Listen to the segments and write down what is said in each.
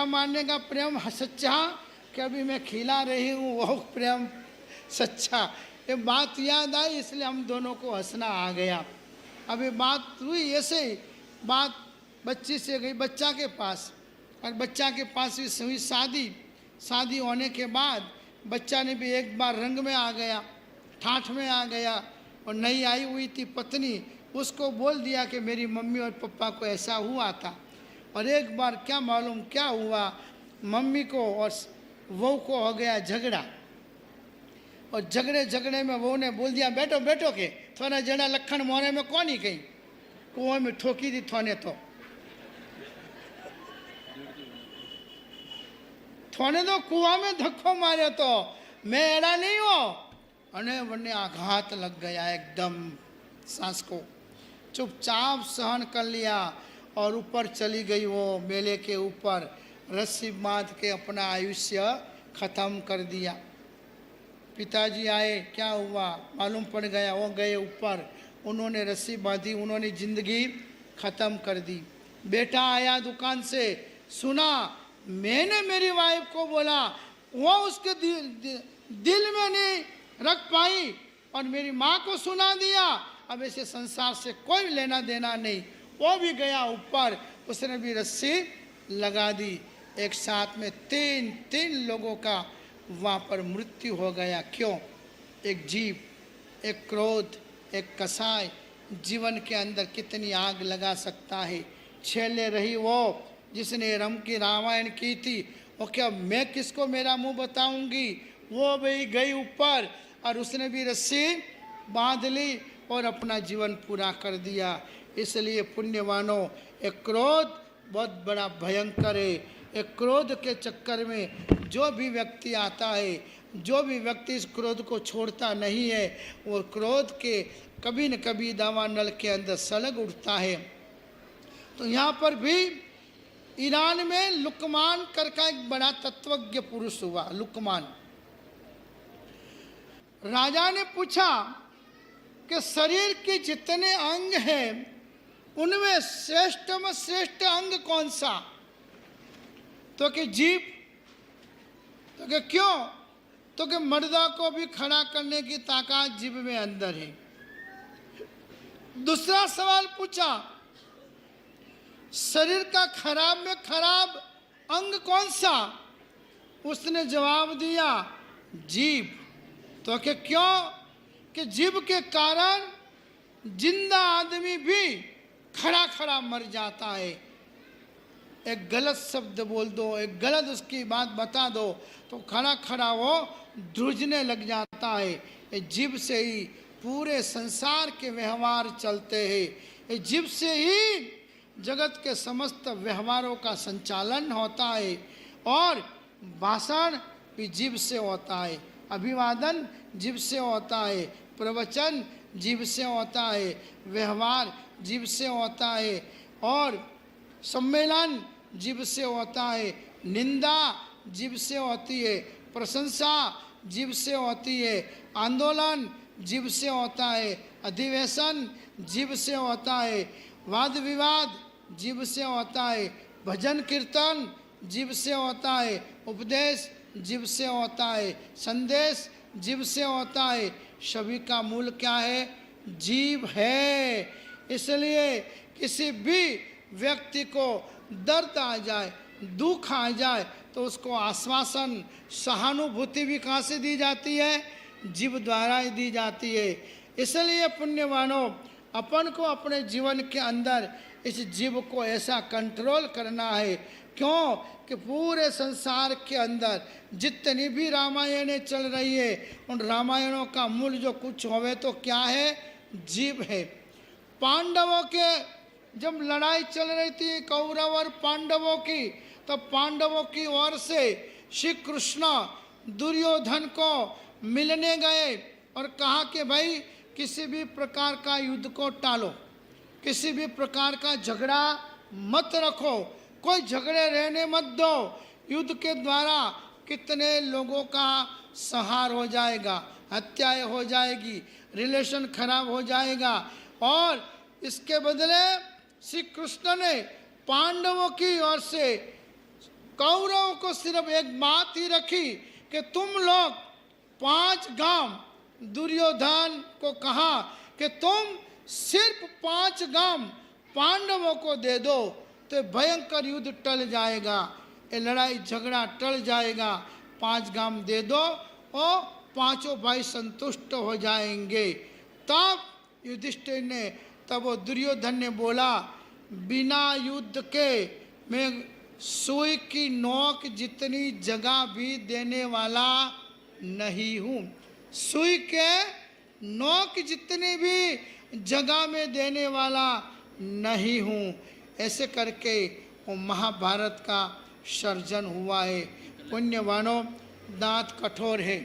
मारने का प्रेम सच्चा कि अभी मैं खिला रही हूँ वो प्रेम सच्चा। ये बात याद आई इसलिए हम दोनों को हंसना आ गया। अभी बात हुई ऐसे ही, बात बच्ची से गई बच्चा के पास, और बच्चा के पास भी हुई शादी। शादी होने के बाद बच्चा ने भी एक बार रंग में आ गया, ठाठ में आ गया, और नई आई हुई थी पत्नी, उसको बोल दिया कि मेरी मम्मी और पापा को ऐसा हुआ था। और एक बार क्या मालूम क्या हुआ, मम्मी को और वहू को हो गया झगड़ा, और झगड़े में वहू ने बोल दिया बैठो बैठो के थोड़ा जड़ा लखन मोरे में कौन ही गई, कुएं में ठोकी दी थोने तो कुआ में धक्को मारे तो मैं एड़ा नहीं हो। अने वने आघात लग गया एकदम सांस को, चुपचाप सहन कर लिया और ऊपर चली गई वो मेले के ऊपर, रस्सी बांध के अपना आयुष्य खत्म कर दिया। पिताजी आए, क्या हुआ मालूम पड़ गया, वो गए ऊपर, उन्होंने रस्सी बांधी, उन्होंने जिंदगी खत्म कर दी। बेटा आया दुकान से, सुना मैंने मेरी वाइफ को बोला, वो उसके दिल में नहीं रख पाई और मेरी माँ को सुना दिया, अब ऐसे संसार से कोई लेना देना नहीं। वो भी गया ऊपर, उसने भी रस्सी लगा दी। एक साथ में तीन लोगों का वहाँ पर मृत्यु हो गया। क्यों? एक जीव, एक क्रोध, एक कसाय जीवन के अंदर कितनी आग लगा सकता है। छेले रही वो जिसने रम की रामायण की थी, और क्या मैं किसको मेरा मुंह बताऊंगी, वो भी गई ऊपर और उसने भी रस्सी बांध ली और अपना जीवन पूरा कर दिया। इसलिए पुण्यवानों, एक क्रोध बहुत बड़ा भयंकर है। एक क्रोध के चक्कर में जो भी व्यक्ति आता है, जो भी व्यक्ति इस क्रोध को छोड़ता नहीं है, वो क्रोध के कभी न कभी दावानल के अंदर सलग उठता है। तो यहाँ पर भी ईरान में लुकमान कर का एक बड़ा तत्वज्ञ पुरुष हुआ। लुकमान, राजा ने पूछा कि शरीर के जितने अंग हैं उनमें श्रेष्ठ में श्रेष्ठ अंग कौन सा? तो कि जीभ। तो कि क्यों? तो कि मर्दा को भी खड़ा करने की ताकत जीभ में अंदर है। दूसरा सवाल पूछा, शरीर का खराब में खराब अंग कौन सा? उसने जवाब दिया जीभ। तो कि क्यों? कि जीभ के कारण जिंदा आदमी भी खड़ा खड़ा मर जाता है। एक गलत शब्द बोल दो, एक गलत उसकी बात बता दो तो खड़ा खड़ा वो ध्रुजने लग जाता है। ये जीभ से ही पूरे संसार के व्यवहार चलते हैं। ये जीभ से ही जगत के समस्त व्यवहारों का संचालन होता है, और भाषण भी जीभ से होता है, अभिवादन जीभ से होता है, प्रवचन जीभ से होता है, व्यवहार जीभ से होता है, और सम्मेलन जीभ से होता है, निंदा जीभ से होती है, प्रशंसा जीभ से होती है, आंदोलन जीभ से होता है, अधिवेशन जीभ से होता है, वाद विवाद जीभ से होता है, भजन कीर्तन जीभ से होता है, उपदेश जीभ से होता है, संदेश जीभ से होता है। सभी का मूल क्या है? जीभ है। इसलिए किसी भी व्यक्ति को दर्द आ जाए, दुख आ जाए तो उसको आश्वासन, सहानुभूति भी कहाँ से दी जाती है? जीभ द्वारा ही दी जाती है। इसलिए पुण्यवानों, अपन को अपने जीवन के अंदर इस जीव को ऐसा कंट्रोल करना है। क्यों? कि पूरे संसार के अंदर जितनी भी रामायणें चल रही है, उन रामायणों का मूल जो कुछ होवे तो क्या है? जीव है। पांडवों के जब लड़ाई चल रही थी कौरव और पांडवों की, तो पांडवों की ओर से श्री कृष्ण दुर्योधन को मिलने गए और कहा कि भाई किसी भी प्रकार का युद्ध को टालो, किसी भी प्रकार का झगड़ा मत रखो, कोई झगड़े रहने मत दो। युद्ध के द्वारा कितने लोगों का संहार हो जाएगा, हत्याएं हो जाएगी, रिलेशन खराब हो जाएगा। और इसके बदले श्री कृष्ण ने पांडवों की ओर से कौरवों को सिर्फ एक बात ही रखी कि तुम लोग 5 गांव, दुर्योधन को कहा कि तुम सिर्फ 5 गांव पांडवों को दे दो तो भयंकर युद्ध टल जाएगा, ये लड़ाई झगड़ा टल जाएगा। 5 गांव दे दो और 5 भाई संतुष्ट हो जाएंगे। तब युधिष्ठिर ने, तब वो दुर्योधन ने बोला, बिना युद्ध के मैं सुई की नोक जितनी जगह भी देने वाला नहीं हूँ। सुई के नोक जितनी भी जगह में देने वाला नहीं हूँ। ऐसे करके वो महाभारत का सर्जन हुआ है। पुण्यवानों, दांत कठोर है।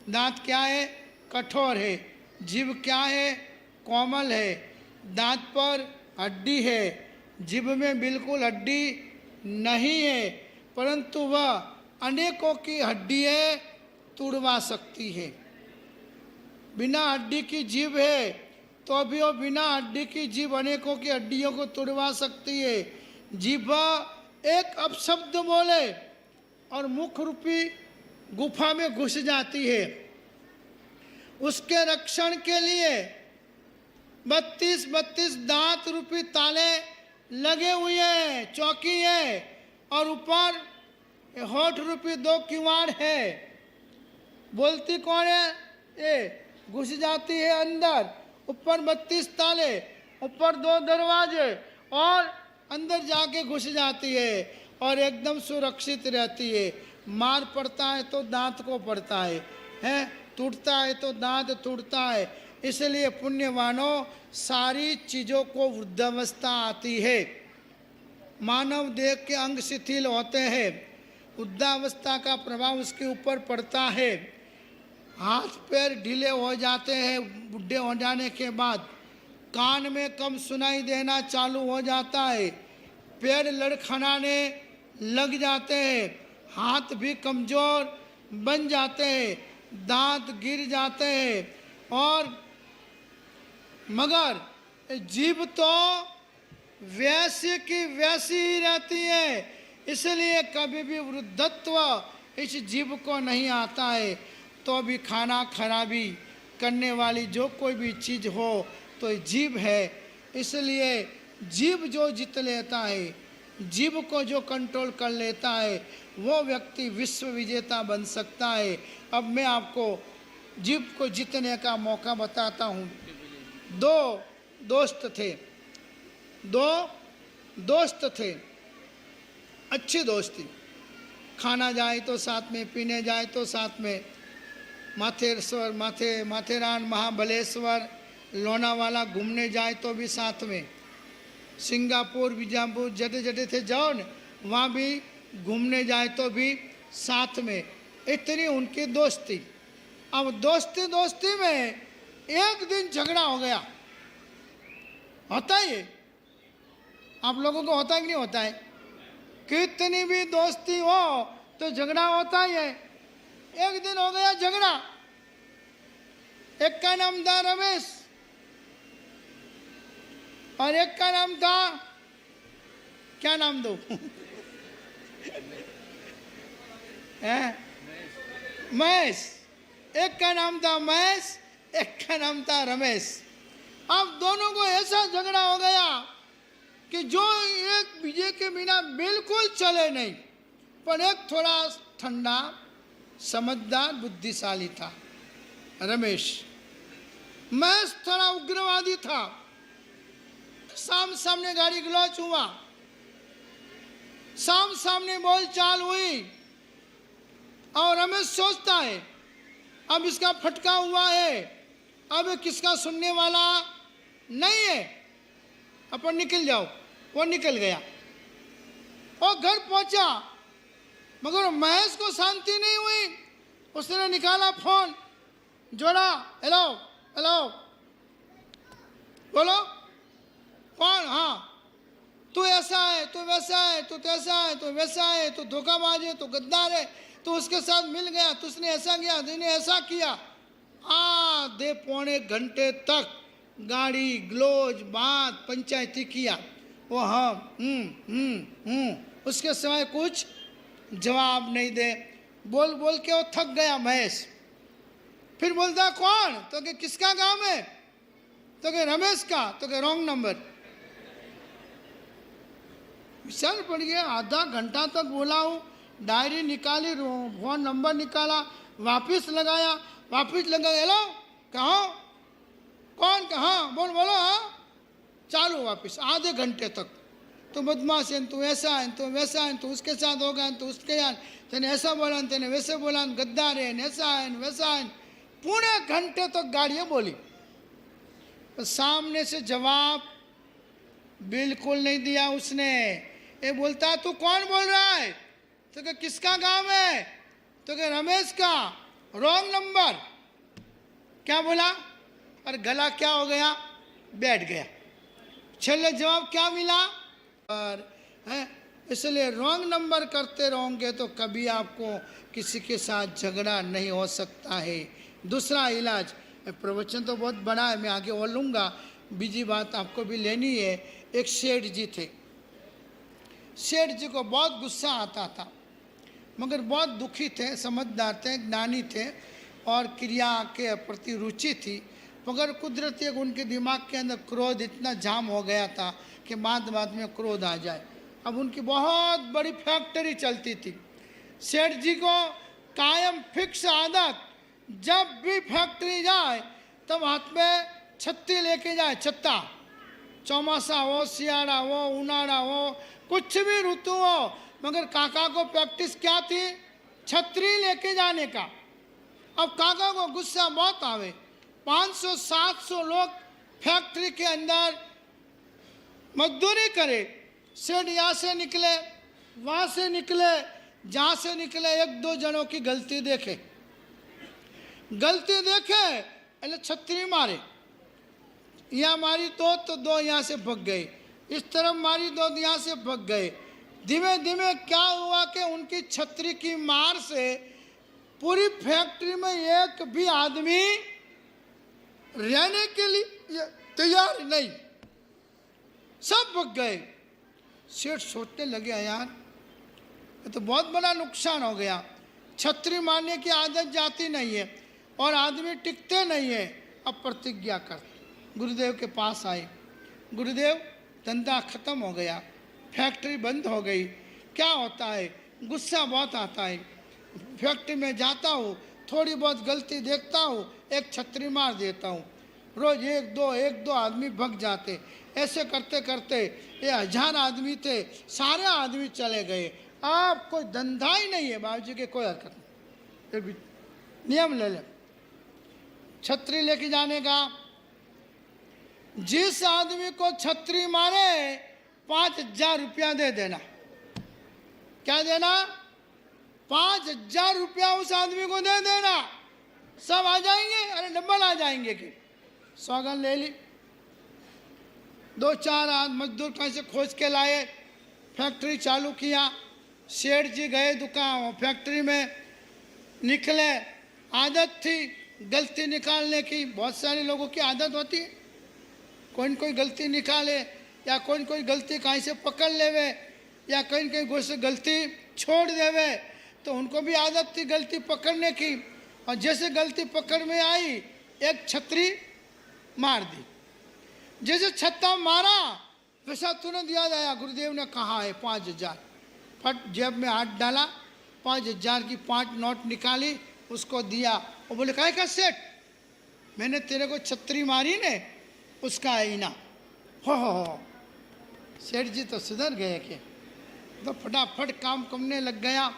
दांत क्या है? कठोर है। जीभ क्या है? कोमल है। दांत पर हड्डी है, जीभ में बिल्कुल हड्डी नहीं है, परंतु वह अनेकों की हड्डियाँ तुड़वा सकती है। बिना हड्डी की जीभ है तो अभी वो बिना हड्डी की जीभ अनेकों की हड्डियों को तुड़वा सकती है। जीभ एक अपशब्द बोले और मुख रूपी गुफा में घुस जाती है। उसके रक्षण के लिए 32 दांत रूपी ताले लगे हुए हैं, चौकी है, और ऊपर होठ रूपी 2 किवाड़ है। बोलती कौन है? ये घुस जाती है अंदर। ऊपर 32 ताले, ऊपर 2 दरवाजे, और अंदर जाके घुस जाती है और एकदम सुरक्षित रहती है। मार पड़ता है तो दांत को पड़ता है, टूटता है तो दांत टूटता है। इसलिए पुण्यवानों, सारी चीज़ों को वृद्धावस्था आती है। मानव देह के अंग शिथिल होते हैं, वृद्धावस्था का प्रभाव उसके ऊपर पड़ता है। हाथ पैर ढीले हो जाते हैं बूढ़े हो जाने के बाद। कान में कम सुनाई देना चालू हो जाता है, पैर लड़खड़ाने लग जाते हैं, हाथ भी कमज़ोर बन जाते हैं, दांत गिर जाते हैं। और मगर जीभ तो वैसी की वैसी ही रहती है। इसलिए कभी भी वृद्धत्व इस जीभ को नहीं आता है। तो भी खाना खराबी करने वाली जो कोई भी चीज़ हो तो जीभ है। इसलिए जीभ जो जीत लेता है, जीभ को जो कंट्रोल कर लेता है, वो व्यक्ति विश्व विजेता बन सकता है। अब मैं आपको जीभ को जीतने का मौका बताता हूँ। 2 दोस्त थे, 2 दोस्त थे, अच्छी दोस्ती। खाना जाए तो साथ में, पीने जाए तो साथ में, माथेरान, महाबलेश्वर, लोनावाला घूमने जाए तो भी साथ में, सिंगापुर, बीजापुर, जड़े जड़े थे जाओ न, वहाँ भी घूमने जाए तो भी साथ में। इतनी उनकी दोस्ती। अब दोस्ती दोस्ती में एक दिन झगड़ा हो गया। होता ही है, आप लोगों को होता है कि नहीं होता है? कितनी भी दोस्ती हो तो झगड़ा होता ही है। एक दिन हो गया झगड़ा। एक का नाम था रमेश और एक का नाम था, क्या नाम दो? महेश। एक का नाम था महेश, एक का नाम था रमेश। अब दोनों को ऐसा झगड़ा हो गया कि जो एक बीजे के बिना बिल्कुल चले नहीं, पर एक थोड़ा ठंडा, समझदार, बुद्धिशाली था रमेश। महेश थोड़ा उग्रवादी था। सामने गाड़ी गलौच हुआ, सामने बोलचाल हुई, और रमेश सोचता है अब इसका फटका हुआ है, अब किसका सुनने वाला नहीं है, अपन निकल जाओ। वो निकल गया और घर पहुंचा, मगर महेश को शांति नहीं हुई। उसने निकाला फोन, जोड़ा, हेलो हेलो, बोलो कौन? हाँ, तू ऐसा है, तू वैसा है, तू तैसा है, तू वैसा है, तू धोखाबाज है, तू गद्दार है, तू उसके साथ मिल गया, तुझने ऐसा किया, तूने ऐसा किया। आधे पौने घंटे तक गाड़ी ग्लोज बात पंचायती किया। वो हाँ उसके सिवाय कुछ जवाब नहीं दे। बोल बोल के वो थक गया महेश। फिर बोलता कौन? तो कि किसका काम है? तो कि रमेश का। तो कि रॉन्ग नंबर। विचार पड़ गया। आधा घंटा तक बोला हूँ, डायरी निकाली, फोन नंबर निकाला, वापस लगाया, वापस लगा। हेलो, कहो कौन? कहाँ? बोल बोलो। हाँ, चालू वापस आधे घंटे तक। तो बदमाश है, तू ऐसा है, तू वैसा है, तू उसके साथ हो गया, तू उसके यार, तेने ऐसा बोला, तेने वैसे बोला, गद्दार है, ऐसा है वैसा है। पूरे घंटे तक गाड़ियाँ बोली, तो सामने से जवाब बिल्कुल नहीं दिया उसने। ये बोलता तू कौन बोल रहा है? तो क्या किसका काम है? तो क्या रमेश का। Wrong number. क्या बोला? और गला क्या हो गया? बैठ गया। छेले जवाब क्या मिला? और है, इसलिए रॉन्ग नंबर करते रहोगे तो कभी आपको किसी के साथ झगड़ा नहीं हो सकता है। दूसरा इलाज, प्रवचन तो बहुत बड़ा है, मैं आगे और लूँगा। बीजी बात आपको भी लेनी है। एक सेठ जी थे। सेठ जी को बहुत गुस्सा आता था, मगर बहुत दुखी थे, समझदार थे, ज्ञानी थे और क्रिया के प्रति रुचि थी। मगर कुदरती उनके दिमाग के अंदर क्रोध इतना जाम हो गया था कि बाद में क्रोध आ जाए। अब उनकी बहुत बड़ी फैक्ट्री चलती थी। सेठ जी को कायम फिक्स आदत, जब भी फैक्ट्री जाए तब हाथ में छत्ती लेके जाए। छत्ता, चौमासा हो, सियाड़ा हो, उनाड़ा हो, कुछ भी ऋतु हो, मगर काका को प्रैक्टिस क्या थी? छतरी लेके जाने का। अब काका को गुस्सा बहुत आवे। 500-700 लोग फैक्ट्री के अंदर मजदूरी करे। सेठ यहाँ से निकले, वहाँ से निकले, जहाँ से निकले, एक दो जनों की गलती देखे એટલે छतरी मारे। यहाँ मारी तो दो यहाँ से भग गए, इस तरफ मारी दो यहाँ से भग गए। धीमे धीमे क्या हुआ कि उनकी छतरी की मार से पूरी फैक्ट्री में एक भी आदमी रहने के लिए तैयार नहीं, सब भग गए। सेठ सोचने लगे यार ये तो बहुत बड़ा नुकसान हो गया। छतरी मारने की आदत जाती नहीं है और आदमी टिकते नहीं है। अब प्रतिज्ञा कर, गुरुदेव के पास आए। गुरुदेव, धंधा खत्म हो गया, फैक्ट्री बंद हो गई, क्या होता है? गुस्सा बहुत आता है। फैक्ट्री में जाता हूँ, थोड़ी बहुत गलती देखता हूँ, एक छतरी मार देता हूँ। रोज एक दो आदमी भग जाते। ऐसे करते करते ये 1000 आदमी थे, सारे आदमी चले गए। अब कोई धंधा ही नहीं है। बाबूजी के कोई हरकत नहीं, भी नियम ले ले छतरी लेके जाने का। जिस आदमी को छतरी मारे 5000 रुपया दे देना। क्या देना? 5000 रुपया उस आदमी को दे देना। सब आ जाएंगे, अरे डबल आ जाएंगे कि सौगन ले ली। 2-4 मजदूर कहीं से खोज के लाए, फैक्ट्री चालू किया। सेठ जी गए दुकान फैक्ट्री में, निकले। आदत थी गलती निकालने की, बहुत सारे लोगों की आदत होती है, कोई गलती निकाले या कोई गलती कहीं से पकड़ लेवे या कहीं से गलती छोड़ देवे। तो उनको भी आदत थी गलती पकड़ने की। और जैसे गलती पकड़ में आई, एक छतरी मार दी। जैसे छत्ता मारा वैसा तुरंत याद आया, गुरुदेव ने कहा है 5000। फट जेब में हाथ डाला, 5000 की 5 नोट निकाली, उसको दिया। वो बोले काय का सेठ, मैंने तेरे को छतरी मारी ने, उसका है इनाम। हो सेठ जी तो सुधर गए कि तो फटाफट काम करने लग गया।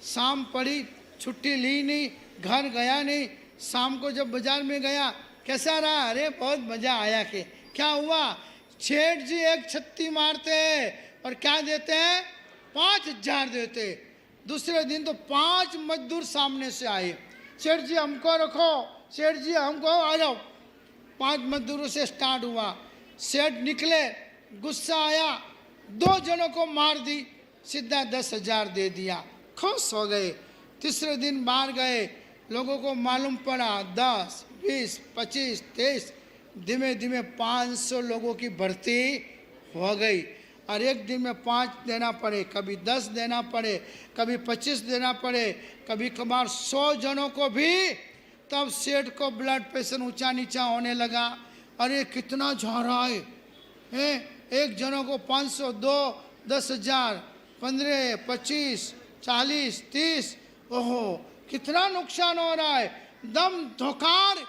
शाम पड़ी, छुट्टी ली नहीं, घर गया नहीं। शाम को जब बाजार में गया, कैसा रहा? अरे बहुत मज़ा आया। कि क्या हुआ? सेठ जी एक छत्ती मारते हैं और क्या देते हैं? 5000 देते। दूसरे दिन तो 5 मजदूर सामने से आए। सेठ जी हमको रखो, सेठ जी हमको आ जाओ। 5 मजदूरों से स्टार्ट हुआ। सेठ निकले, गुस्सा आया, 2 जनों को मार दी, सीधा 10,000 दे दिया, खुश हो गए। तीसरे दिन बाहर गए, लोगों को मालूम पड़ा 10, 20, 25, 23, धीमे धीमे 500 लोगों की भर्ती हो गई। और एक दिन में 5 देना पड़े, कभी 10 देना पड़े, कभी 25 देना पड़े, कभी कभार 100 जनों को भी, तब सेठ को ब्लड प्रेशर ऊंचा नीचा होने लगा। अरे कितना जा रहा है, एक जनों को 500, 2, 10,000, 15, 25, 40, 30, ओहो कितना नुकसान हो रहा है। दम धोकार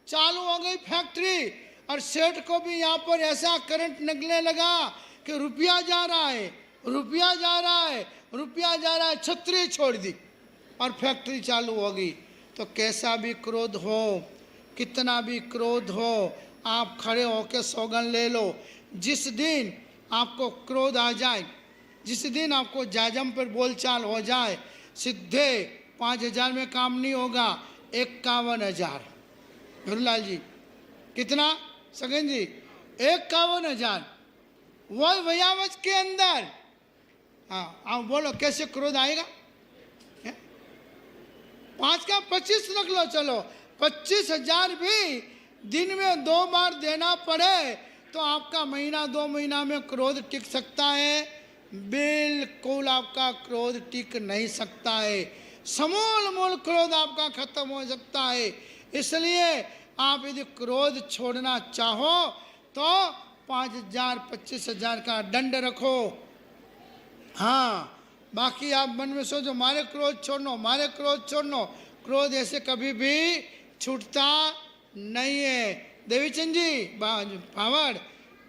चालू हो गई फैक्ट्री, और सेठ को भी यहाँ पर ऐसा करंट निकलने लगा कि रुपया जा रहा है, रुपया जा रहा है, रुपया जा रहा है, छतरी छोड़ दी और फैक्ट्री चालू हो गई। तो कैसा भी क्रोध हो, कितना भी क्रोध हो, आप खड़े होकर सौगंध ले लो, जिस दिन आपको क्रोध आ जाए, जिस दिन आपको जाजम पर बोलचाल हो जाए, सीधे 5,000 में काम नहीं होगा, 51,000। गुरुलाल जी कितना सगन जी, 51,000 वो वयावच के अंदर। हाँ आप बोलो कैसे क्रोध आएगा। 5 का 25 रख लो, चलो 25,000 भी दिन में 2 बार देना पड़े तो आपका महीना 2 महीना में क्रोध टिक सकता है? बिल्कुल आपका क्रोध टिक नहीं सकता है। समूल मूल क्रोध आपका खत्म हो सकता है। इसलिए आप यदि क्रोध छोड़ना चाहो तो 5,000 25,000 का दंड रखो। हाँ बाकी आप मन में सोचो मारे क्रोध छोड़नो, मारे क्रोध छोड़नो, क्रोध ऐसे कभी भी छूटता नहीं है। देवीचंद जी पावड़,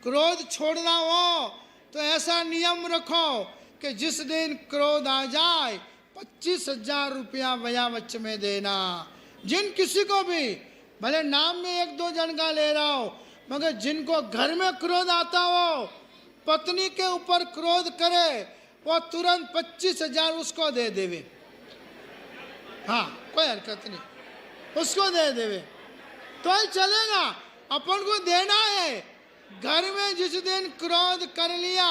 क्रोध छोड़ना हो तो ऐसा नियम रखो कि जिस दिन क्रोध आ जाए 25,000 रुपया वयावच में देना। जिन किसी को भी, भले नाम में 1-2 जन का ले रहा हो, मगर जिनको घर में क्रोध आता हो, पत्नी के ऊपर क्रोध करे, वो तुरंत 25,000 उसको दे देवे। हाँ कोई हरकत नहीं, उसको दे देवे तो ही चलेगा। अपन को देना है। घर में जिस दिन क्रोध कर लिया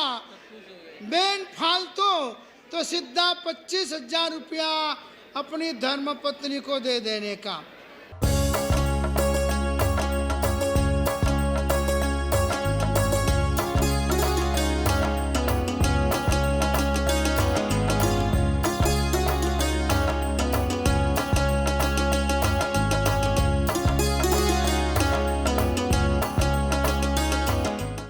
बेन फालतू, तो सीधा 25,000 रुपया अपनी धर्म पत्नी को दे देने का।